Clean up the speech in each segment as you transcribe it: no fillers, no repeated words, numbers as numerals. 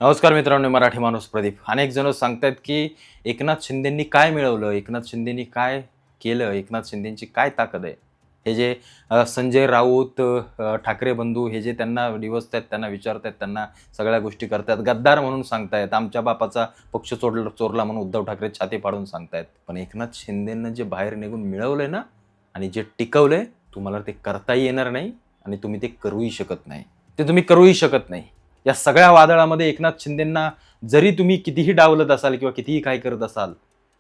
नमस्कार मित्रांनो, मराठी माणूस प्रदीप. अनेक जण सांगतायत की एकनाथ शिंदेंनी काय मिळवलं, एकनाथ शिंदेंनी काय केलं, एकनाथ शिंदेंची काय ताकद आहे. हे जे संजय राऊत, ठाकरे बंधू हे जे त्यांना डिवचतायत, त्यांना विचारतायत, त्यांना सगळ्या गोष्टी करतायत, गद्दार म्हणून सांगतायत, आमच्या बापाचा पक्ष चोरला म्हणून उद्धव ठाकरे छाती पाडून सांगतायत. पण एकनाथ शिंदेंना जे बाहेर निघून मिळवलंय ना आणि जे टिकवलंय, तुम्हाला ते करताही येणार नाही आणि तुम्ही ते करूही शकत नाही. ते तुम्ही करूही शकत नाही. या सगळ्या वादळामध्ये एकनाथ शिंदेंना जरी तुम्ही कितीही डावलत असाल किंवा कितीही काय करत असाल,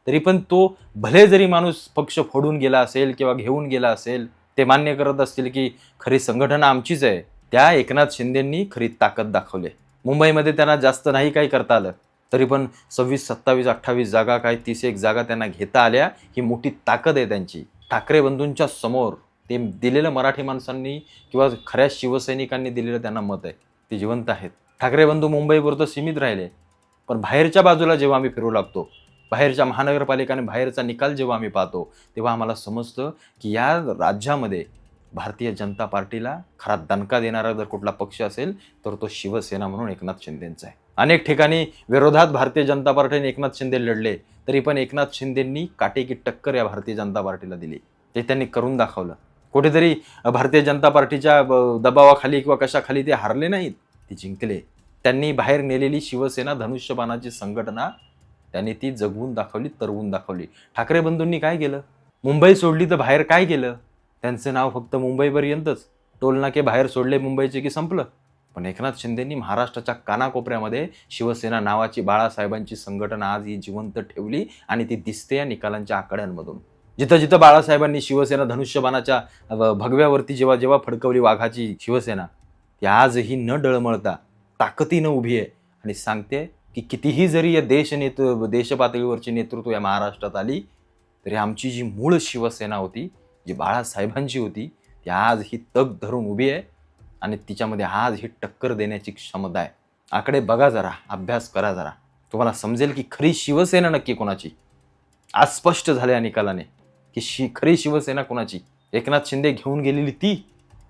तरी पण तो भले जरी माणूस पक्ष फोडून गेला असेल किंवा घेऊन गेला असेल, ते मान्य करत असतील की खरी संघटना आमचीच आहे, त्या एकनाथ शिंदेंनी खरी ताकद दाखवली. मुंबईमध्ये त्यांना जास्त नाही काही करता आलं, तरी पण 26, 27, 28 जागा, काय 31 जागा त्यांना घेता आल्या. ही मोठी ताकद आहे त्यांची. ठाकरे बंधूंच्या समोर ते दिलेलं मराठी माणसांनी किंवा खऱ्या शिवसैनिकांनी दिलेलं त्यांना मत आहे, ते जिवंत आहेत. ठाकरे बंधू मुंबईपुरतं सीमित राहिले, पण बाहेरच्या बाजूला जेव्हा आम्ही फिरू लागतो, बाहेरच्या महानगरपालिकाने बाहेरचा निकाल जेव्हा आम्ही पाहतो, तेव्हा आम्हाला समजतं की या राज्यामध्ये भारतीय जनता पार्टीला खरा दणका देणारा जर कुठला पक्ष असेल तर तो शिवसेना म्हणून एकनाथ शिंदेंचा आहे. अनेक ठिकाणी विरोधात भारतीय जनता पार्टीने एकनाथ शिंदे लढले, तरी पण एकनाथ शिंदेंनी काटेकी टक्कर या भारतीय जनता पार्टीला दिली. ते त्यांनी करून दाखवलं. कुठेतरी भारतीय जनता पार्टीच्या दबावाखाली किंवा कशाखाली ते हारले नाहीत, ते जिंकले. त्यांनी बाहेर नेलेली शिवसेना धनुष्यबाणाची संघटना त्यांनी ती जगवून दाखवली, तरवून दाखवली. ठाकरे बंधूंनी काय केलं? मुंबई सोडली तर बाहेर काय केलं? त्यांचं नाव फक्त मुंबईपर्यंतच. टोलनाके बाहेर सोडले मुंबईचे की संपलं. पण एकनाथ शिंदेंनी महाराष्ट्राच्या कानाकोपऱ्यामध्ये शिवसेना नावाची बाळासाहेबांची संघटना आज ही जिवंत ठेवली आणि ती दिसते या निकालांच्या आकड्यांमधून. जिथं जिथं बाळासाहेबांनी शिवसेना धनुष्यबाणाच्या भगव्यावरती जेव्हा जेव्हा फडकवली वाघाची शिवसेना, ती आजही न डळमळता ताकदीनं उभी आहे आणि सांगते की कितीही जरी या देशपातळीवरची नेतृत्व या महाराष्ट्रात आली, तरी आमची जी मूळ शिवसेना होती, जी बाळासाहेबांची होती, ती आज ही तग धरून उभी आहे आणि तिच्यामध्ये आज ही टक्कर देण्याची क्षमता आहे. आकडे बघा जरा, अभ्यास करा जरा, तुम्हाला समजेल की खरी शिवसेना नक्की कोणाची. आज स्पष्ट झाल्या निकालाने की खरी शिवसेना कोणाची. एकनाथ शिंदे घेऊन गेलेली ती,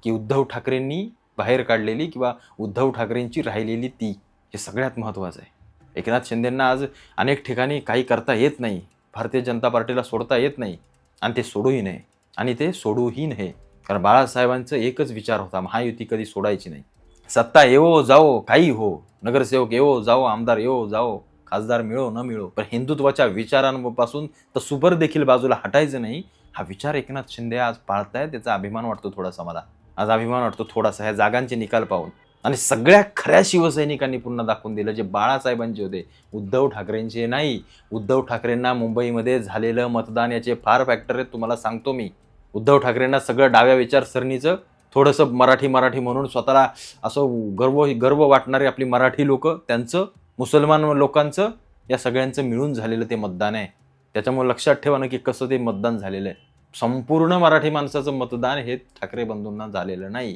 की उद्धव ठाकरेंनी बाहेर काढलेली किंवा उद्धव ठाकरेंची राहिलेली ती. हे सगळ्यात महत्त्वाचं आहे. एकनाथ शिंदेंना आज अनेक ठिकाणी काही करता येत नाही, भारतीय जनता पार्टीला सोडता येत नाही आणि ते सोडूही नये आणि ते सोडूही नये. कारण बाळासाहेबांचं एकच विचार होता, महायुती कधी सोडायची नाही. सत्ता येवो जाओ काही हो, नगरसेवक येवो जाओ, आमदार येवो जाओ, खासदार मिळो न मिळो, पण हिंदुत्वाच्या विचारांपासून तर सुपर देखील बाजूला हटायचं नाही. हा विचार एकनाथ शिंदे आज पाळताय, त्याचा अभिमान वाटतो थोडासा मला. आज अभिमान वाटतो थोडासा ह्या जागांचे निकाल पाहून. आणि सगळ्या खऱ्या शिवसैनिकांनी पुन्हा दाखवून दिलं, जे बाळासाहेबांचे होते, उद्धव ठाकरेंचे नाही. उद्धव ठाकरेंना मुंबईमध्ये झालेलं मतदान याचे फार फॅक्टर आहेत, तुम्हाला सांगतो मी. उद्धव ठाकरेंना सगळं डाव्या विचारसरणीचं थोडंसं मराठी म्हणून स्वतःला असं गर्व वाटणारे आपली मराठी लोक, त्यांचं, मुसलमान लोकांचं, या सगळ्यांचं मिळून झालेलं ते मतदान आहे. त्याच्यामुळे लक्षात ठेवा ना की कसं ते मतदान झालेलं आहे. संपूर्ण मराठी माणसाचं मतदान हे ठाकरे बंधूंना झालेलं नाही.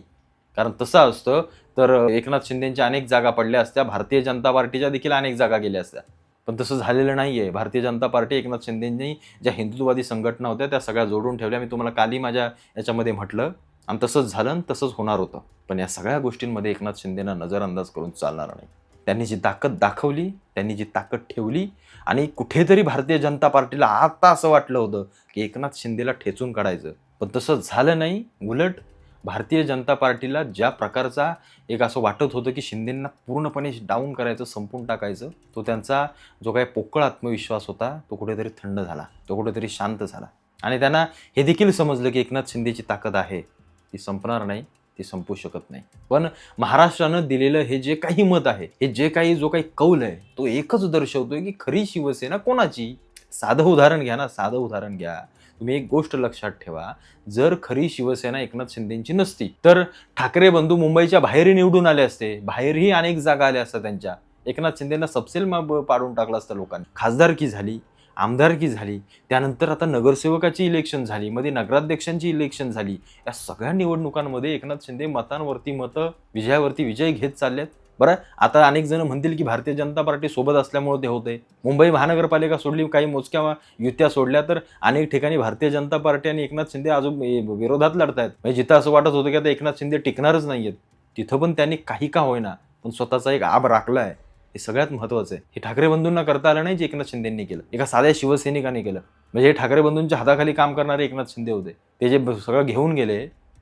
कारण तसं असतं तर एकनाथ शिंदेंच्या अनेक जागा पडल्या असत्या, भारतीय जनता पार्टीच्या देखील अनेक जागा गेल्या असत्या. पण तसं झालेलं नाही आहे. भारतीय जनता पार्टी, एकनाथ शिंदेंनी ज्या हिंदुत्ववादी संघटना होत्या त्या सगळ्या जोडून ठेवल्या. मी तुम्हाला कालही माझ्या याच्यामध्ये म्हटलं, आणि तसंच झालं आणि तसंच होणार होतं. पण या सगळ्या गोष्टींमध्ये एकनाथ शिंदेंना नजरअंदाज करून चालणार नाही. त्यांनी जी ताकद दाखवली, त्यांनी जी ताकद ठेवली, आणि कुठेतरी भारतीय जनता पार्टीला आता असं वाटलं होतं की एकनाथ शिंदेला ठेचून काढायचं, पण तसं झालं नाही. उलट भारतीय जनता पार्टीला ज्या प्रकारचा एक असं वाटत होतं की शिंदेंना पूर्णपणे डाऊन करायचं, संपून टाकायचं, तो त्यांचा जो काही पोकळ आत्मविश्वास होता तो कुठेतरी थंड झाला, तो कुठेतरी शांत झाला. आणि त्यांना हे देखील समजलं की एकनाथ शिंदेची ताकद आहे, ती संपणार नाही, ती संपू शकत नाही. पण महाराष्ट्रानं दिलेलं हे जे काही मत आहे, हे जे काही जो काही कौल आहे, तो एकच दर्शवतोय की खरी शिवसेना कोणाची. साधं उदाहरण घ्या ना, साधं उदाहरण घ्या. तुम्ही एक गोष्ट लक्षात ठेवा, जर खरी शिवसेना एकनाथ शिंदेंची नसती तर ठाकरे बंधू मुंबईच्या बाहेरही निवडून आले असते, बाहेरही अनेक जागा आल्या असतात त्यांच्या. एकनाथ शिंदेंना सपसेल पाडून टाकलं असतं लोकांनी. खासदारकी झाली, आमदारकी झाली, त्यानंतर आता नगरसेवकाची इलेक्शन झाली, मध्ये नगराध्यक्षांची इलेक्शन झाली. या सगळ्या निवडणुकांमध्ये एकनाथ शिंदे मतांवरती मतं, विजयावरती विजय घेत चाललेत. बरं, आता अनेक जण म्हणतील की भारतीय जनता पार्टी सोबत असल्यामुळे ते होते. मुंबई महानगरपालिका सोडली, काही मोजक्या युत्या सोडल्या, तर अनेक ठिकाणी भारतीय जनता पार्टी आणि एकनाथ शिंदे अजून विरोधात लढतायत. म्हणजे जिथं असं वाटत होतं की आता एकनाथ शिंदे टिकणारच नाहीयेत, तिथं पण त्यांनी काही का होईना पण स्वतःचा एक आब राखलाय. हे सगळ्यात महत्त्वाचं आहे. हे ठाकरे बंधूंना करता आलं नाही जे एकनाथ शिंदेंनी केलं, एका साध्या शिवसैनिकाने केलं. म्हणजे हे ठाकरे बंधूंच्या हाताखाली काम करणारे एकनाथ शिंदे होते. ते जे सगळं घेऊन गेले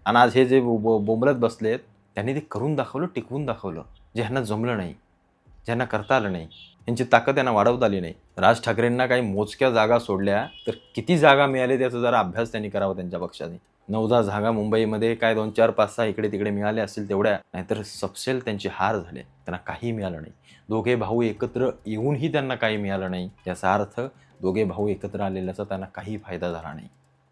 आणि आज हे जे बोंबलत बसलेत, त्यांनी ते करून दाखवलं, टिकवून दाखवलं. जे ह्यांना जमलं नाही, ज्यांना करता आलं नाही, यांची ताकद त्यांना वाढवता आली नाही. राज ठाकरेंना काही मोजक्या जागा सोडल्या तर किती जागा मिळाल्या त्याचा जरा अभ्यास त्यांनी करावा त्यांच्या पक्षाने. 9-10 जागा मुंबईमध्ये काय 2-4, 5-6 इकडे तिकडे मिळाले असतील तेवढ्या, नाहीतर सपशेल त्यांचे हार झाले. त्यांना काही मिळालं नाही. दोघे भाऊ एकत्र येऊनही त्यांना काही मिळालं नाही. याचा अर्थ दोघे भाऊ एकत्र आलेल्याचा त्यांना काही फायदा झाला नाही.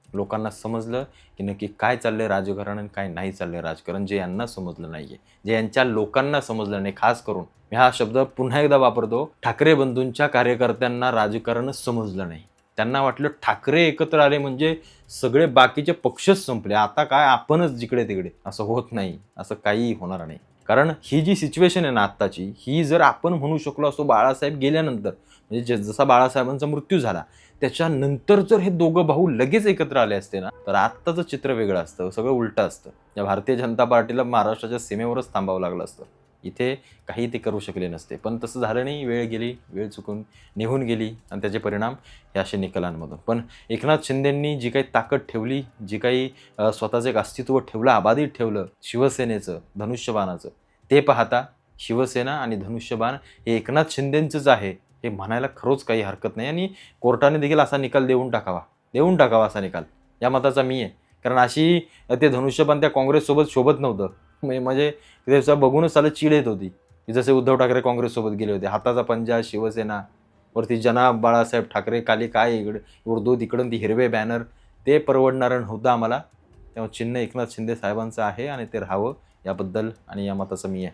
लोकांना समजलं की नक्की काय चाललंय राजकारण आणि काय नाही चाललंय राजकारण, जे यांना समजलं नाहीये, जे यांच्या लोकांना समजलं नाही. खास करून मी हा शब्द पुन्हा एकदा वापरतो, ठाकरे बंधूंच्या कार्यकर्त्यांना राजकारणच समजलं नाही. त्यांना वाटलं ठाकरे एकत्र आले म्हणजे सगळे बाकीचे पक्षच संपले, आता काय आपणच जिकडे तिकडे. असं होत नाही, असं काही होणार नाही. कारण ही जी सिच्युएशन आहे ना आत्ताची, ही जर आपण म्हणू शकलो असतो बाळासाहेब गेल्यानंतर, म्हणजे जसा बाळासाहेबांचा मृत्यू झाला त्याच्यानंतर जर हे दोघं भाऊ लगेच एकत्र आले असते ना, तर आत्ताचं चित्र वेगळं असतं, सगळं उलटं असतं. या भारतीय जनता पार्टीला महाराष्ट्राच्या सीमेवरच थांबावं लागलं असतं. इथे काही ते करू शकले नसते. पण तसं झालं नाही. वेळ गेली, वेळ चुकून निघून गेली आणि त्याचे परिणाम हे असे निकालांमधून. पण एकनाथ शिंदेंनी जी काही ताकद ठेवली, जी काही स्वतःचं एक अस्तित्व ठेवलं, अबाधित ठेवलं शिवसेनेचं, धनुष्यबाणाचं, ते पाहता शिवसेना आणि धनुष्यबाण हे एकनाथ शिंदेंचंच आहे हे म्हणायला खरोच काही हरकत नाही. आणि कोर्टाने देखील असा निकाल देऊन टाकावा असा निकाल, या मताचा मी आहे. कारण अशी ते धनुष्यबाण त्या काँग्रेससोबत शोभत नव्हतं. म्हणजे त्याचं बघूनच त्याला चीड येत होती की जसे उद्धव ठाकरे काँग्रेससोबत गेले होते, हाताचा पंजा शिवसेना, वरती जनाब बाळासाहेब ठाकरे, खाली काय इकडे उर्दू, तिकडून ती हिरवे बॅनर, ते परवडणारं नव्हतं आम्हाला. तेव्हा चिन्ह एकनाथ शिंदे साहेबांचं आहे आणि ते राहावं याबद्दल आणि या मताचं मी आहे.